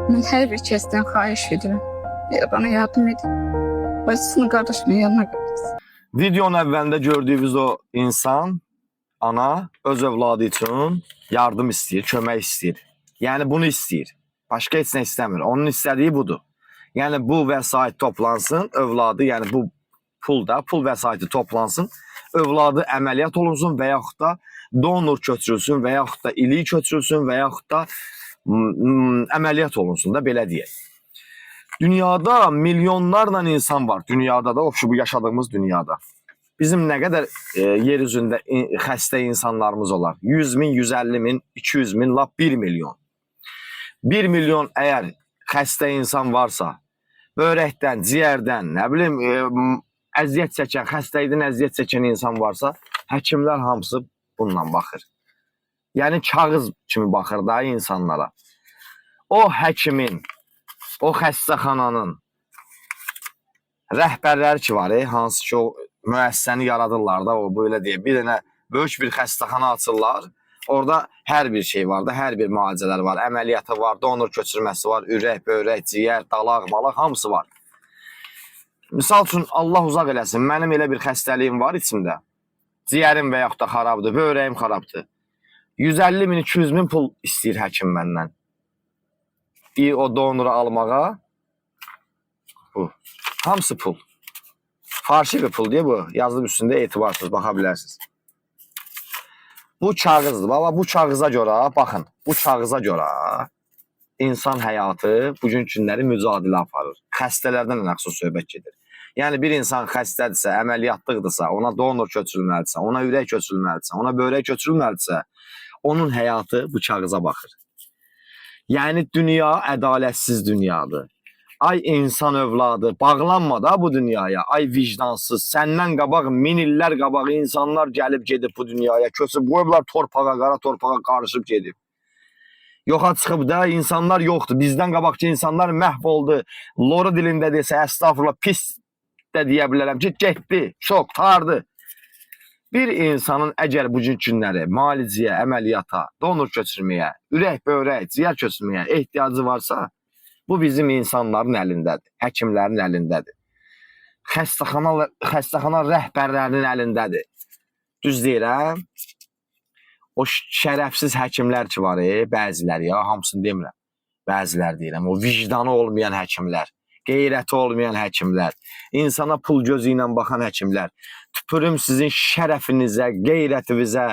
Mən hər bir kəsdən xahiş edirəm. Bana yardım edin. Bacısını qardaşının yanına götürsün. Videonun əvvəlində gördüyünüz o insan, ana öz övladı üçün yardım istəyir, kömək istəyir. Yəni bunu istəyir. Başqa heç nə istəmir. Onun istədiyi budur. Yəni bu vəsait toplansın, övladı, yəni bu pul vəsaiti toplansın, övladı əməliyyat olunsun və yaxud da donor köçürülsün və yaxud da ilik köçürülsün və yaxud da əməliyyat olunsun da, belə deyək. Dünyada milyonlarla insan var. Dünyada da, bu yaşadığımız dünyada. Bizim nə qədər yer üzündə xəstə insanlarımız olar? 100 min, 150 min, 200 min, lap 1 milyon. 1 milyon əgər xəstə insan varsa, börəkdən, ciyərdən, nə bilim, əziyyət çəkən, xəstəlikdən əziyyət çəkən insan varsa, həkimlər hamısı bununla baxır. Yəni kağız kimi baxır da insanlara. O həkimin, o xəstəxananın rəhbərləri ki var, hansı ki o müəssisəni yaradırlar da, o belə deyək, bir dənə böyük bir xəstəxana açırlar. Orada hər bir şey var da, hər bir müalicələr var, əməliyyatı var, donor köçürməsi var, ürək, böyrək, ciyər, dalaq, malaq, hamısı var. Misal üçün, Allah uzaq eləsin, mənim elə bir xəstəliyim var içimdə. Ciyərim və yaxud da xarabdır, böyrəyim xarabdır. 150 min, 200 min pul istəyir həkim məndən. O donoru almağa, bu, hamısı pul. Farşi bir pul deyə bu, yazılıb üstündə etibarsız, baxa bilərsiniz. Bu kağızdır, baba, bu kağıza görə, baxın, bu kağıza görə insan həyatı bugün günləri mücadilə aparır. Xəstələrdən ənəxsus söhbət gedir. Yəni bir insan xəstədirsə, əməliyyatlıqdırsa, ona donor köçürülməlidirsə, ona ürək köçürülməlidirsə, ona böyrək köçürülməlidirsə, onun həyatı bu kağıza baxır. Yəni dünya ədalətsiz dünyadır. Ay insan övladı, bağlanma da bu dünyaya, ay vicdansız, səndən qabaq, min illər qabaq insanlar gəlib gedib bu dünyaya, köçüb qoyublar torpağa, qara torpağa qarışıb gedib. Yoxa çıxıb da insanlar yoxdur, bizdən qabaqki insanlar məhv oldu, loru dilində desə, əstağfurullah, pis də deyə bilərəm ki, getdi, çox, tardı. Bir insanın əgər bugün günləri müalicəyə, əməliyyata, donor köçürməyə, ürək, böyrək, ciyər köçürməyə ehtiyacı varsa, bu bizim insanların əlindədir, həkimlərin əlindədir. Xəstəxana rəhbərlərinin əlindədir. Düz deyirəm, o şərəfsiz həkimlər ki var, bəziləri, ya hamısını demirəm, bəziləri deyirəm, o vicdanı olmayan həkimlər, qeyrəti olmayan həkimlər, insana pul gözü ilə baxan həkimlər, tüpürüm sizin şərəfinizə, qeyrətinizə,